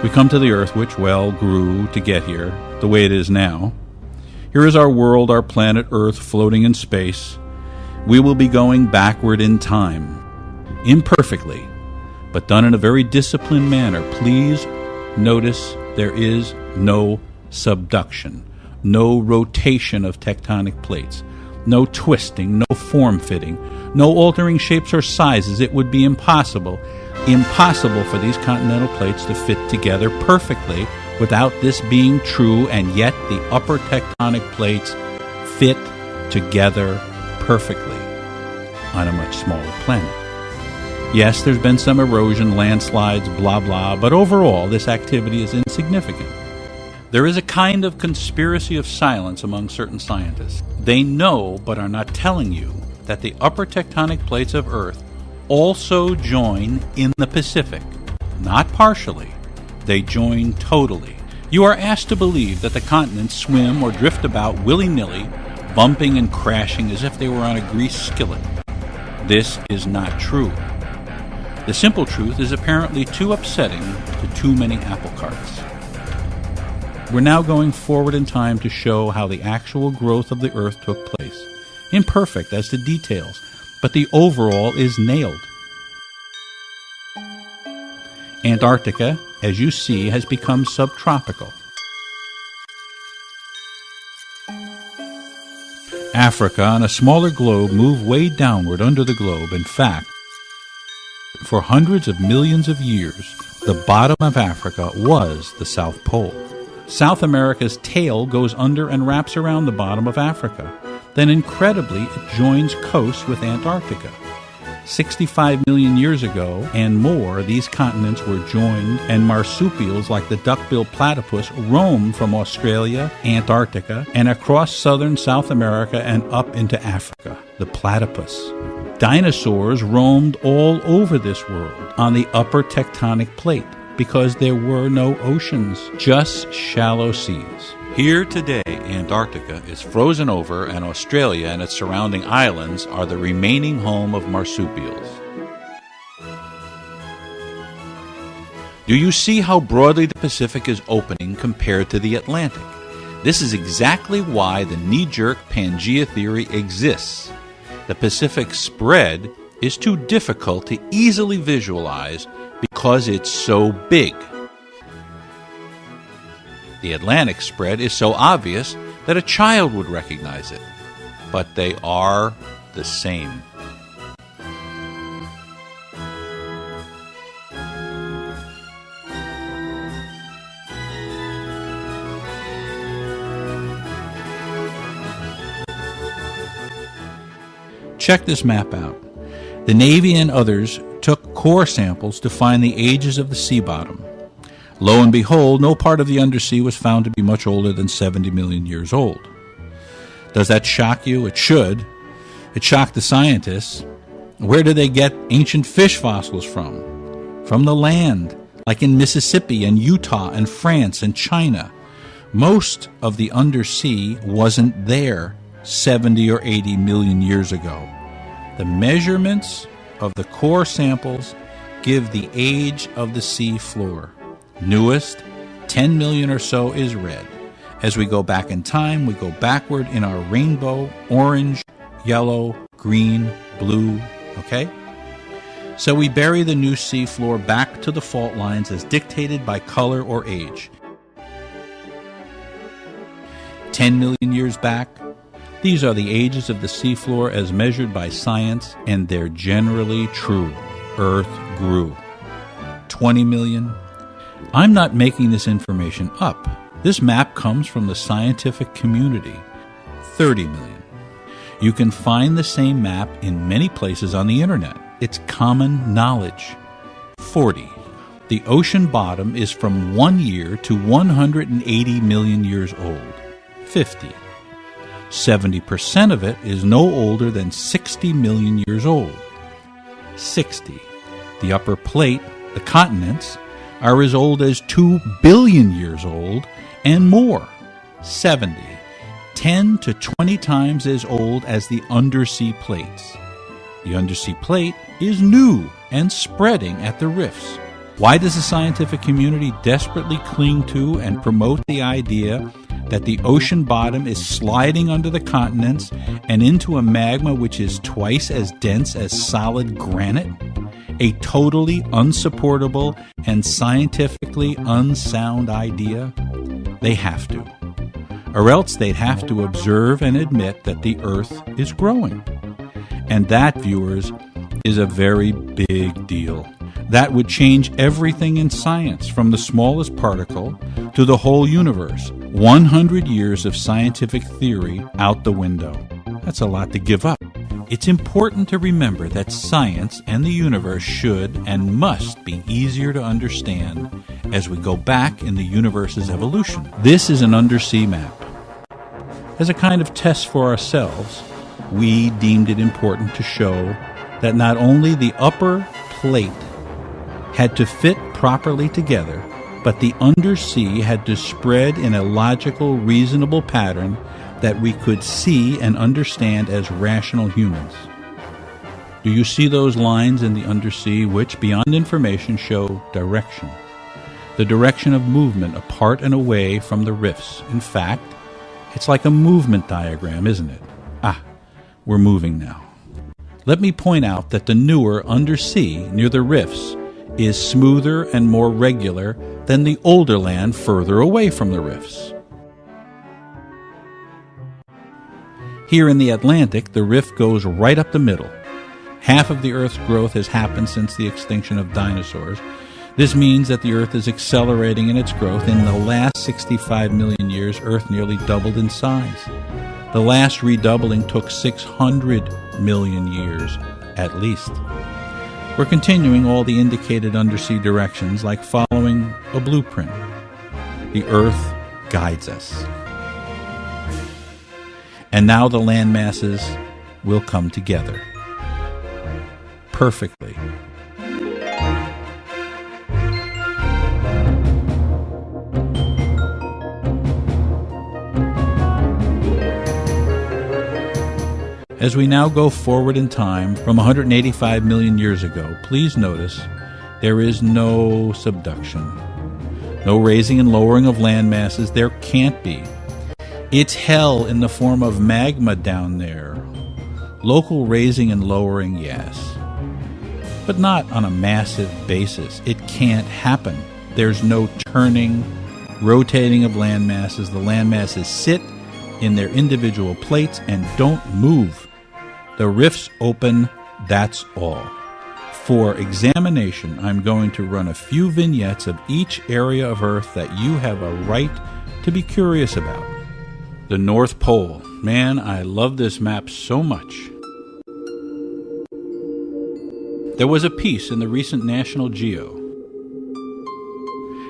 We come to the Earth, which, well, grew to get here, the way it is now. Here is our world, our planet Earth, floating in space. We will be going backward in time, imperfectly, but done in a very disciplined manner. Please notice there is no subduction, no rotation of tectonic plates, no twisting, no form-fitting, no altering shapes or sizes. It would be impossible for these continental plates to fit together perfectly without this being true, and yet the upper tectonic plates fit together perfectly on a much smaller planet. Yes, there's been some erosion, landslides, blah, blah, but overall this activity is insignificant. There is a kind of conspiracy of silence among certain scientists. They know, but are not telling you, that the upper tectonic plates of Earth also join in the Pacific. Not partially. They join totally. You are asked to believe that the continents swim or drift about willy-nilly, bumping and crashing as if they were on a greased skillet. This is not true. The simple truth is apparently too upsetting to too many apple carts. We're now going forward in time to show how the actual growth of the Earth took place. Imperfect as to details, but the overall is nailed. Antarctica, as you see, has become subtropical. Africa, on a smaller globe, moved way downward under the globe. In fact, for hundreds of millions of years, the bottom of Africa was the South Pole. South America's tail goes under and wraps around the bottom of Africa. Then incredibly, it joins coast with Antarctica. 65 million years ago and more, these continents were joined, and marsupials like the duck-billed platypus roamed from Australia, Antarctica, and across southern South America and up into Africa. The platypus. Dinosaurs roamed all over this world on the upper tectonic plate because there were no oceans, just shallow seas. Here today, Antarctica is frozen over, and Australia and its surrounding islands are the remaining home of marsupials. Do you see how broadly the Pacific is opening compared to the Atlantic? This is exactly why the knee-jerk Pangea theory exists. The Pacific spread is too difficult to easily visualize because it's so big. The Atlantic spread is so obvious that a child would recognize it, but they are the same. Check this map out. The Navy and others took core samples to find the ages of the sea bottom. Lo and behold, no part of the undersea was found to be much older than 70 million years old. Does that shock you? It should. It shocked the scientists. Where did they get ancient fish fossils from? From the land, like in Mississippi and Utah and France and China. Most of the undersea wasn't there 70 or 80 million years ago. The measurements of the core samples give the age of the sea floor. Newest, 10 million or so, is red. As we go back in time, we go backward in our rainbow, orange, yellow, green, blue, okay? So we bury the new sea floor back to the fault lines as dictated by color or age. 10 million years back, these are the ages of the seafloor as measured by science, and they're generally true. Earth grew. 20 million. I'm not making this information up. This map comes from the scientific community. 30 million. You can find the same map in many places on the internet. It's common knowledge. 40. The ocean bottom is from 1 year to 180 million years old. 50. 70% of it is no older than 60 million years old. 60. The upper plate, the continents, are as old as 2 billion years old and more. 70. 10 to 20 times as old as the undersea plates. The undersea plate is new and spreading at the rifts. Why does the scientific community desperately cling to and promote the idea that the ocean bottom is sliding under the continents and into a magma which is twice as dense as solid granite? A totally unsupportable and scientifically unsound idea? They have to. Or else they'd have to observe and admit that the Earth is growing. And that, viewers, is a very big deal. That would change everything in science, from the smallest particle to the whole universe. 100 years of scientific theory out the window. That's a lot to give up. It's important to remember that science and the universe should and must be easier to understand as we go back in the universe's evolution. This is an undersea map. As a kind of test for ourselves, we deemed it important to show that not only the upper plate had to fit properly together, but the undersea had to spread in a logical, reasonable pattern that we could see and understand as rational humans. Do you see those lines in the undersea which, beyond information, show direction? The direction of movement apart and away from the rifts. In fact, it's like a movement diagram, isn't it? We're moving now. Let me point out that the newer undersea near the rifts is smoother and more regular than the older land further away from the rifts. Here in the Atlantic, the rift goes right up the middle. Half of the Earth's growth has happened since the extinction of dinosaurs. This means that the Earth is accelerating in its growth. In the last 65 million years, Earth nearly doubled in size. The last redoubling took 600 million years, at least. We're continuing all the indicated undersea directions like following a blueprint. The Earth guides us. And now the land masses will come together perfectly. As we now go forward in time from 185 million years ago, please notice there is no subduction, no raising and lowering of land masses. There can't be. It's hell in the form of magma down there. Local raising and lowering, yes, but not on a massive basis. It can't happen. There's no turning, rotating of land masses. The land masses sit in their individual plates and don't move. The rifts open, that's all. For examination, I'm going to run a few vignettes of each area of Earth that you have a right to be curious about. The North Pole. Man, I love this map so much. There was a piece in the recent National Geo.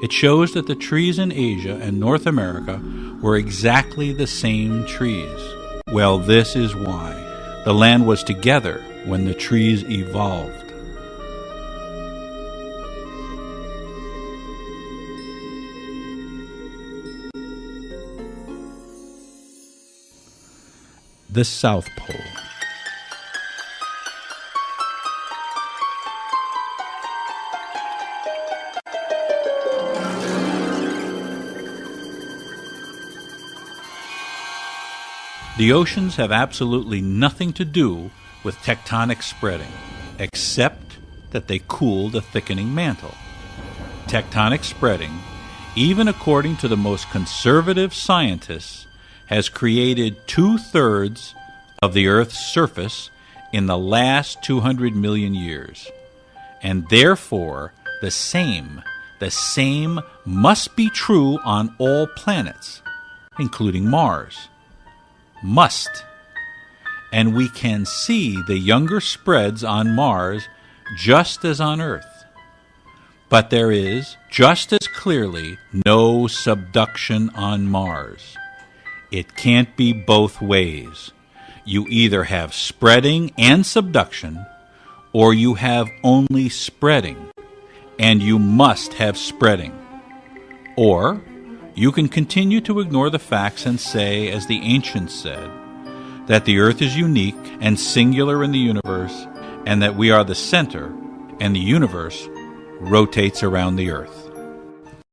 It shows that the trees in Asia and North America were exactly the same trees. Well, this is why. The land was together when the trees evolved. The South Pole. The oceans have absolutely nothing to do with tectonic spreading, except that they cool the thickening mantle. Tectonic spreading, even according to the most conservative scientists, has created 2/3 of the Earth's surface in the last 200 million years. And therefore, the same must be true on all planets, including Mars. Must. And we can see the younger spreads on Mars just as on Earth. But there is, just as clearly, no subduction on Mars. It can't be both ways. You either have spreading and subduction, or you have only spreading, and you must have spreading. Or you can continue to ignore the facts and say, as the ancients said, that the Earth is unique and singular in the universe, and that we are the center, and the universe rotates around the Earth.